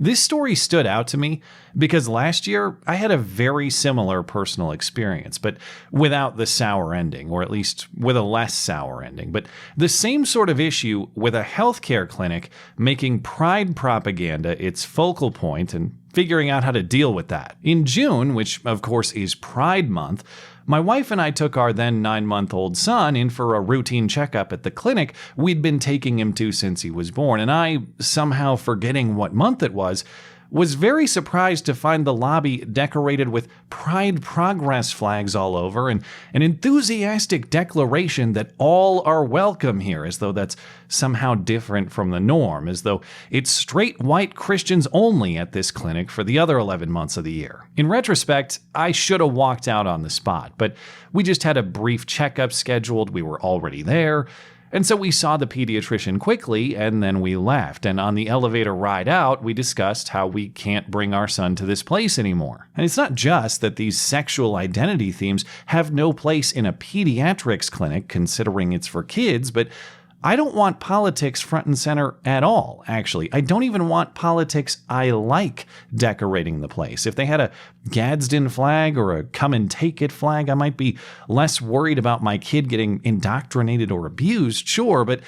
This story stood out to me because last year I had a very similar personal experience, but without the sour ending, or at least with a less sour ending. But the same sort of issue with a healthcare clinic making pride propaganda its focal point and figuring out how to deal with that. In June, which of course is Pride Month, my wife and I took our then 9-month-old son in for a routine checkup at the clinic we'd been taking him to since he was born, and I, somehow forgetting what month it was very surprised to find the lobby decorated with Pride Progress flags all over and an enthusiastic declaration that all are welcome here, as though that's somehow different from the norm, as though it's straight white Christians only at this clinic for the other 11 months of the year. In retrospect, I should have walked out on the spot, but we just had a brief checkup scheduled. We were already there. And so we saw the pediatrician quickly, and then we left. And on the elevator ride out, we discussed how we can't bring our son to this place anymore. And it's not just that these sexual identity themes have no place in a pediatrics clinic, considering it's for kids, but I don't want politics front and center at all, actually. I don't even want politics I like decorating the place. If they had a Gadsden flag or a come and take it flag, I might be less worried about my kid getting indoctrinated or abused, sure, but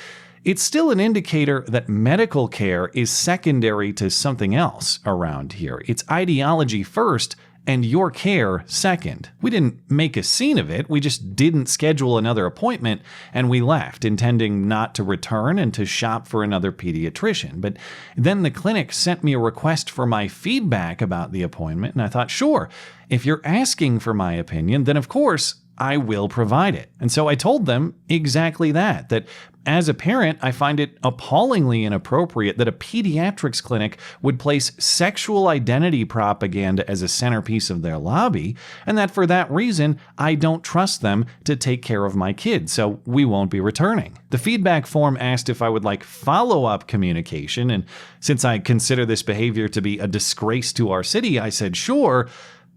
it's still an indicator that medical care is secondary to something else around here. It's ideology first, and your care second. We didn't make a scene of it, we just didn't schedule another appointment, and we left, intending not to return and to shop for another pediatrician. But then the clinic sent me a request for my feedback about the appointment, and I thought, sure, if you're asking for my opinion, then of course I will provide it. And so I told them exactly that as a parent, I find it appallingly inappropriate that a pediatrics clinic would place sexual identity propaganda as a centerpiece of their lobby, and that for that reason, I don't trust them to take care of my kid, so we won't be returning. The feedback form asked if I would like follow-up communication, and since I consider this behavior to be a disgrace to our city, I said sure.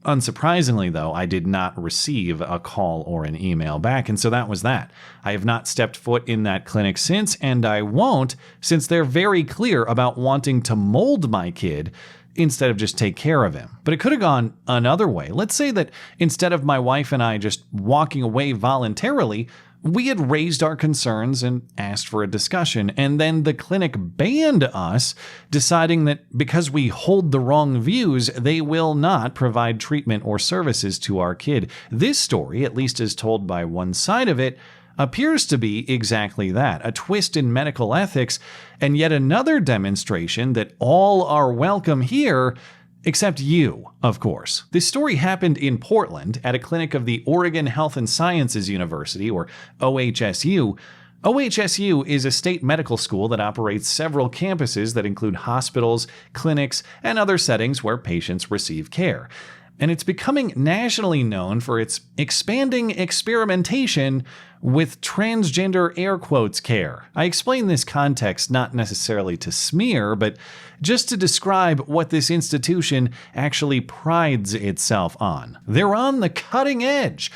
Unsurprisingly, though, I did not receive a call or an email back, and so that was that. I have not stepped foot in that clinic since, and I won't, since they're very clear about wanting to mold my kid instead of just take care of him. But it could have gone another way. Let's say that instead of my wife and I just walking away voluntarily, we had raised our concerns and asked for a discussion, and then the clinic banned us, deciding that because we hold the wrong views, they will not provide treatment or services to our kid. This story, at least as told by one side of it, appears to be exactly that, a twist in medical ethics, and yet another demonstration that all are welcome here, except you, of course. This story happened in Portland at a clinic of the Oregon Health and Sciences University, or OHSU. OHSU is a state medical school that operates several campuses that include hospitals, clinics, and other settings where patients receive care. And it's becoming nationally known for its expanding experimentation with transgender air quotes care. I explain this context not necessarily to smear, but just to describe what this institution actually prides itself on. They're on the cutting edge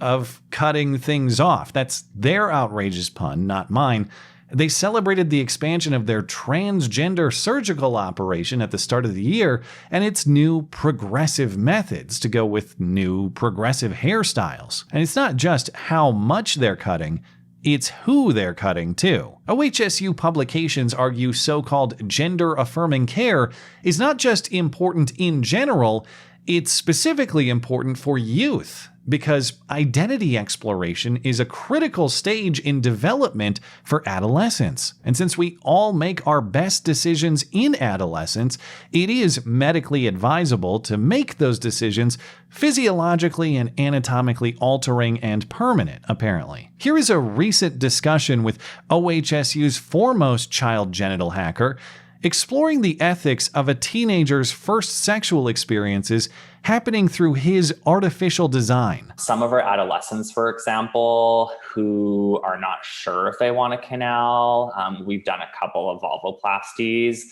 of cutting things off. That's their outrageous pun, not mine. They celebrated the expansion of their transgender surgical operation at the start of the year and its new progressive methods to go with new progressive hairstyles. And it's not just how much they're cutting, it's who they're cutting too. OHSU publications argue so-called gender-affirming care is not just important in general, it's specifically important for youth, because identity exploration is a critical stage in development for adolescents. And since we all make our best decisions in adolescence, it is medically advisable to make those decisions physiologically and anatomically altering and permanent, apparently. Here is a recent discussion with OHSU's foremost child genital hacker, exploring the ethics of a teenager's first sexual experiences happening through his artificial design. Some of our adolescents, for example, who are not sure if they want a canal, we've done a couple of vulvoplasties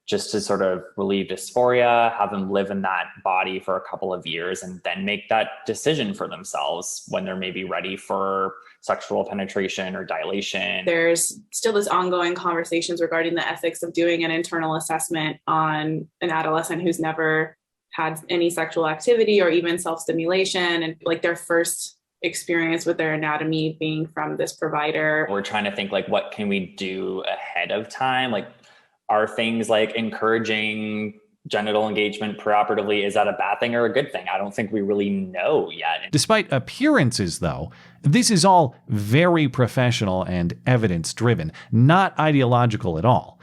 just to sort of relieve dysphoria, have them live in that body for a couple of years, and then make that decision for themselves when they're maybe ready for sexual penetration or dilation. There's still this ongoing conversations regarding the ethics of doing an internal assessment on an adolescent who's never had any sexual activity or even self-stimulation, and like their first experience with their anatomy being from this provider. We're trying to think like, what can we do ahead of time? Like, are things like encouraging genital engagement preoperatively, is that a bad thing or a good thing? I don't think we really know yet. Despite appearances, though, this is all very professional and evidence-driven, not ideological at all.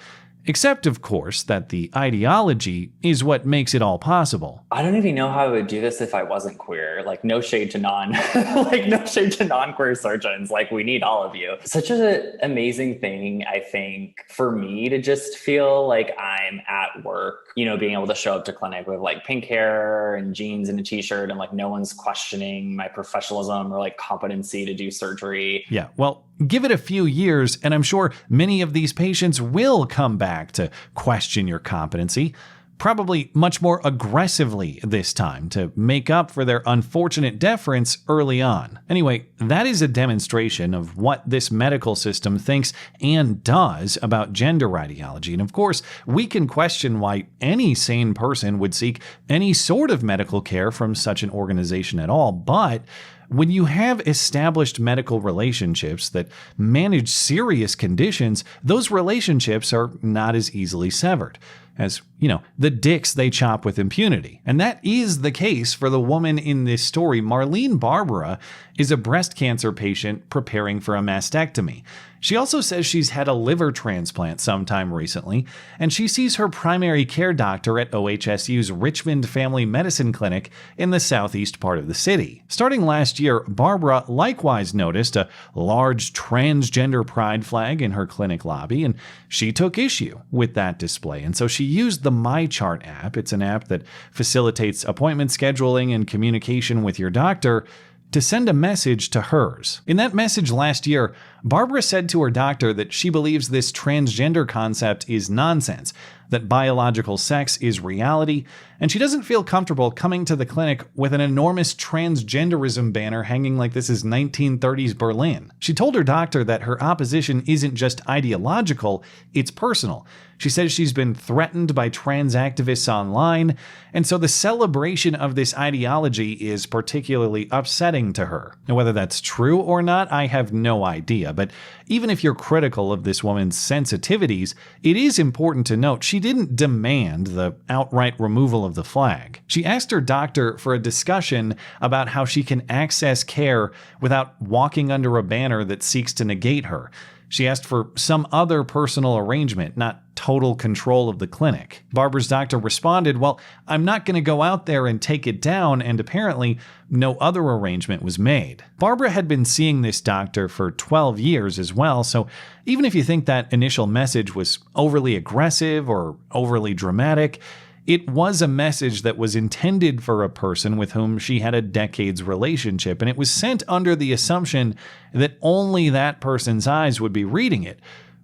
Except, of course, that the ideology is what makes it all possible. I don't even know how I would do this if I wasn't queer. Like, no shade to non-queer surgeons. Like, we need all of you. Such an amazing thing, I think, for me to just feel like I'm at work, you know, being able to show up to clinic with like pink hair and jeans and a t-shirt, and like no one's questioning my professionalism or like competency to do surgery. Yeah, well, give it a few years, and I'm sure many of these patients will come back to question your competency, probably much more aggressively this time to make up for their unfortunate deference early on. Anyway, that is a demonstration of what this medical system thinks and does about gender ideology. And of course, we can question why any sane person would seek any sort of medical care from such an organization at all, but when you have established medical relationships that manage serious conditions, those relationships are not as easily severed as, you know, the dicks they chop with impunity. And that is the case for the woman in this story. Marlene Barbara is a breast cancer patient preparing for a mastectomy. She also says she's had a liver transplant sometime recently, and she sees her primary care doctor at OHSU's Richmond Family Medicine Clinic in the southeast part of the city. Starting last year, Barbara likewise noticed a large transgender pride flag in her clinic lobby, and she took issue with that display. And so she used the MyChart app. It's an app that facilitates appointment scheduling and communication with your doctor to send a message to hers. In that message last year, Barbara said to her doctor that she believes this transgender concept is nonsense, that biological sex is reality, and she doesn't feel comfortable coming to the clinic with an enormous transgenderism banner hanging like this is 1930s Berlin. She told her doctor that her opposition isn't just ideological, it's personal. She says she's been threatened by trans activists online, and so the celebration of this ideology is particularly upsetting to her. Now, whether that's true or not, I have no idea, but even if you're critical of this woman's sensitivities, it is important to note she didn't demand the outright removal of the flag. She asked her doctor for a discussion about how she can access care without walking under a banner that seeks to negate her. She asked for some other personal arrangement, not total control of the clinic. Barbara's doctor responded, "Well, I'm not going to go out there and take it down," and apparently no other arrangement was made. Barbara had been seeing this doctor for 12 years as well, so even if you think that initial message was overly aggressive or overly dramatic, it was a message that was intended for a person with whom she had a decade's relationship, and it was sent under the assumption that only that person's eyes would be reading it.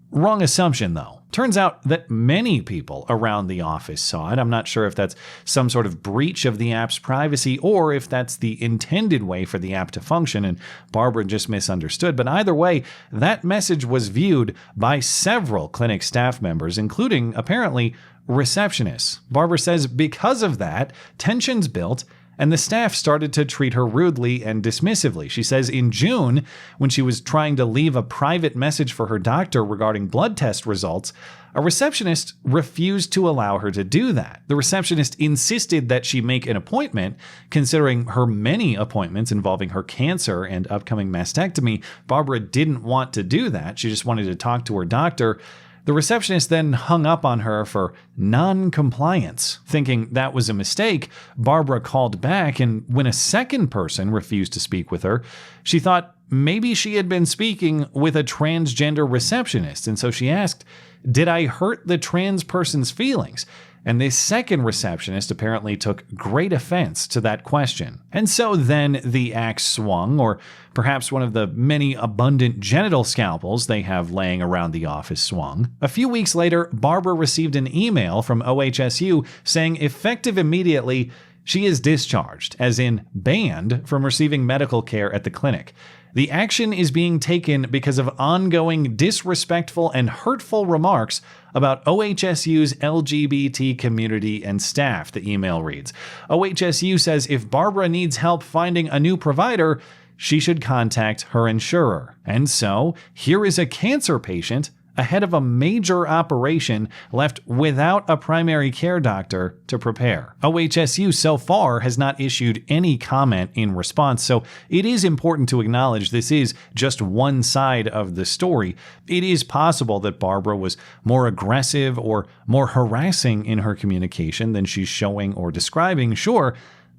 Wrong assumption, though. Turns out that many people around the office saw it. I'm not sure if that's some sort of breach of the app's privacy or if that's the intended way for the app to function and Barbara just misunderstood. But either way, that message was viewed by several clinic staff members, including, apparently, receptionists. Barbara says because of that, tensions built and the staff started to treat her rudely and dismissively. She says in June, when she was trying to leave a private message for her doctor regarding blood test results, a receptionist refused to allow her to do that. The receptionist insisted that she make an appointment, considering her many appointments involving her cancer and upcoming mastectomy. Barbara didn't want to do that. She just wanted to talk to her doctor. The receptionist then hung up on her for non-compliance. Thinking that was a mistake, Barbara called back, and when a second person refused to speak with her, she thought maybe she had been speaking with a transgender receptionist, and so she asked, "Did I hurt the trans person's feelings?" And this second receptionist apparently took great offense to that question. And so then the axe swung, or perhaps one of the many abundant genital scalpels they have laying around the office swung. A few weeks later, Barbara received an email from OHSU saying effective immediately, she is discharged, as in banned from receiving medical care at the clinic. The action is being taken because of ongoing disrespectful and hurtful remarks about OHSU's LGBT community and staff, the email reads. OHSU says if Barbara needs help finding a new provider, she should contact her insurer. And so, here is a cancer patient ahead of a major operation left without a primary care doctor to prepare. OHSU so far has not issued any comment in response, so it is important to acknowledge this is just one side of the story. It is possible that Barbara was more aggressive or more harassing in her communication than she's showing or describing, sure.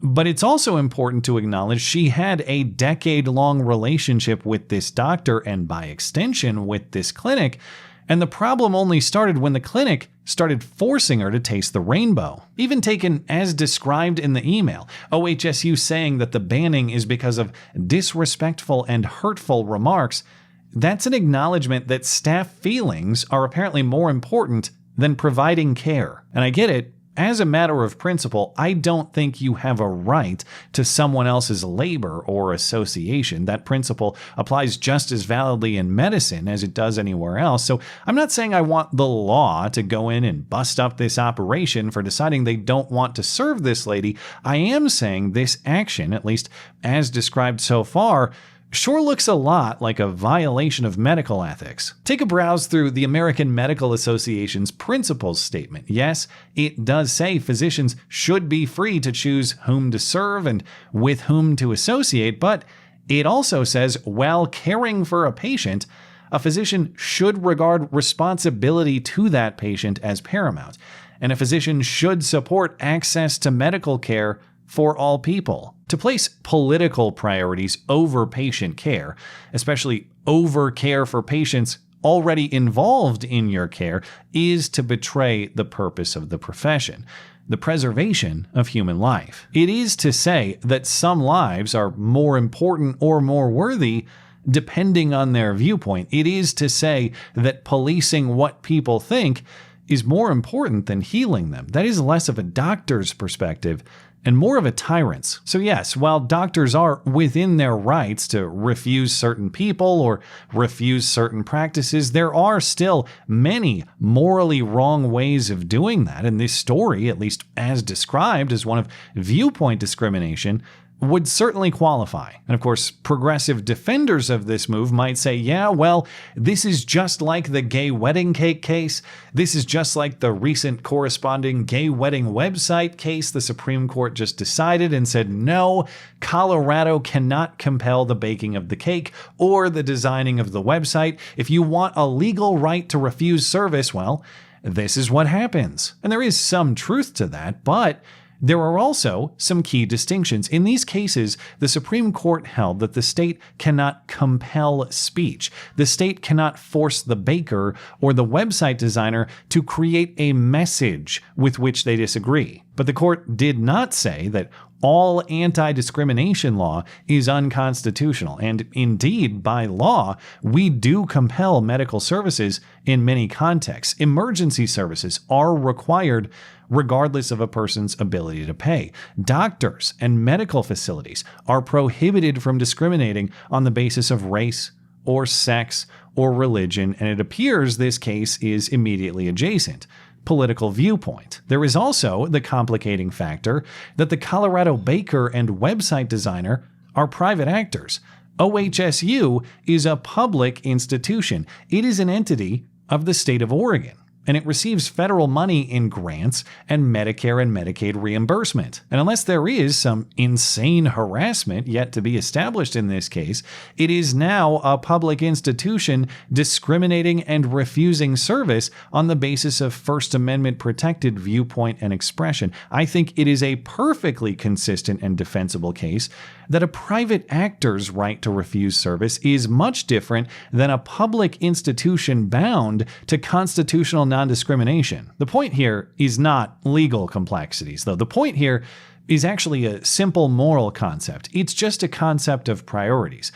But it's also important to acknowledge she had a decade-long relationship with this doctor and by extension with this clinic, and the problem only started when the clinic started forcing her to taste the rainbow. Even taken as described in the email, OHSU saying that the banning is because of disrespectful and hurtful remarks, that's an acknowledgement that staff feelings are apparently more important than providing care. And I get it. As a matter of principle, I don't think you have a right to someone else's labor or association. That principle applies just as validly in medicine as it does anywhere else. So I'm not saying I want the law to go in and bust up this operation for deciding they don't want to serve this lady. I am saying this action, at least as described so far, sure looks a lot like a violation of medical ethics. Take a browse through the American Medical Association's principles statement. Yes, it does say physicians should be free to choose whom to serve and with whom to associate, but it also says while caring for a patient, a physician should regard responsibility to that patient as paramount, and a physician should support access to medical care for all people. To place political priorities over patient care, especially over care for patients already involved in your care, is to betray the purpose of the profession, the preservation of human life. It is to say that some lives are more important or more worthy depending on their viewpoint. It is to say that policing what people think is more important than healing them. That is less of a doctor's perspective and more of a tyrant's. So yes, while doctors are within their rights to refuse certain people or refuse certain practices, there are still many morally wrong ways of doing that. And this story, at least as described as one of viewpoint discrimination, would certainly qualify. And of course, progressive defenders of this move might say, yeah, well, this is just like the gay wedding cake case. This is just like the recent corresponding gay wedding website case the Supreme Court just decided and said, no, Colorado cannot compel the baking of the cake or the designing of the website. If you want a legal right to refuse service, well, this is what happens. And there is some truth to that, but there are also some key distinctions. In these cases, the Supreme Court held that the state cannot compel speech. The state cannot force the baker or the website designer to create a message with which they disagree. But the court did not say that all anti-discrimination law is unconstitutional. And indeed, by law, we do compel medical services in many contexts. Emergency services are required regardless of a person's ability to pay. Doctors and medical facilities are prohibited from discriminating on the basis of race or sex or religion, and it appears this case is immediately adjacent. Political viewpoint. There is also the complicating factor that the Colorado baker and website designer are private actors. OHSU is a public institution. It is an entity of the state of Oregon, and it receives federal money in grants and Medicare and Medicaid reimbursement. And unless there is some insane harassment yet to be established in this case, it is now a public institution discriminating and refusing service on the basis of First Amendment protected viewpoint and expression. I think it is a perfectly consistent and defensible case that a private actor's right to refuse service is much different than a public institution bound to constitutional non-discrimination. The point here is not legal complexities, though. The point here is actually a simple moral concept. It's just a concept of priorities.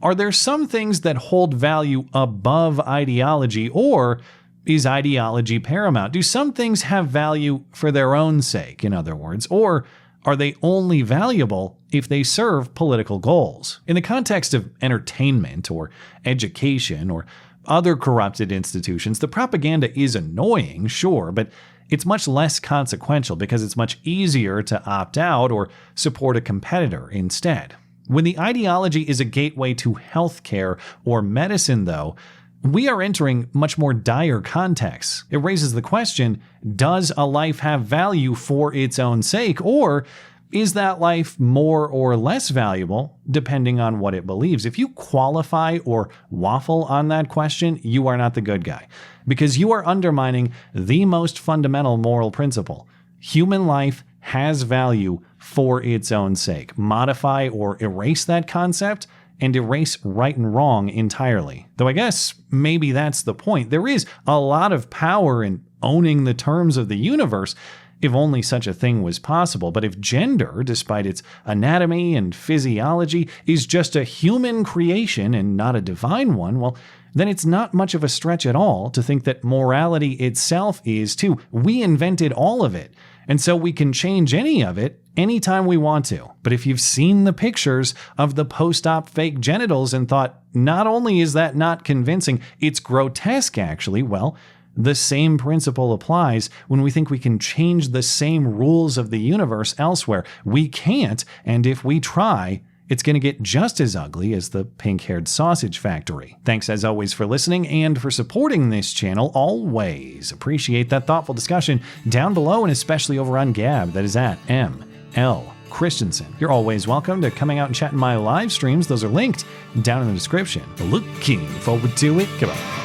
Are there some things that hold value above ideology, or is ideology paramount? Do some things have value for their own sake, in other words, or are they only valuable if they serve political goals? In the context of entertainment or education or other corrupted institutions, the propaganda is annoying, sure, but it's much less consequential because it's much easier to opt out or support a competitor instead. When the ideology is a gateway to healthcare or medicine, though, we are entering much more dire contexts. It raises the question, does a life have value for its own sake, or is that life more or less valuable depending on what it believes? If you qualify or waffle on that question, you are not the good guy, because you are undermining the most fundamental moral principle. Human life has value for its own sake. Modify or erase that concept, and erase right and wrong entirely. Though I guess maybe that's the point. There is a lot of power in owning the terms of the universe, if only such a thing was possible. But if gender, despite its anatomy and physiology, is just a human creation and not a divine one, well, then it's not much of a stretch at all to think that morality itself is too. We invented all of it, and so we can change any of it anytime we want to. But if you've seen the pictures of the post-op fake genitals and thought, not only is that not convincing, it's grotesque actually, well, the same principle applies when we think we can change the same rules of the universe elsewhere. We can't, and if we try, it's going to get just as ugly as the pink-haired sausage factory. Thanks as always for listening and for supporting this channel. Always appreciate that thoughtful discussion down below, and especially over on Gab. That is at ML Christiansen. You're always welcome to coming out and chatting my live streams. Those are linked down in the description. Looking forward to it. Goodbye.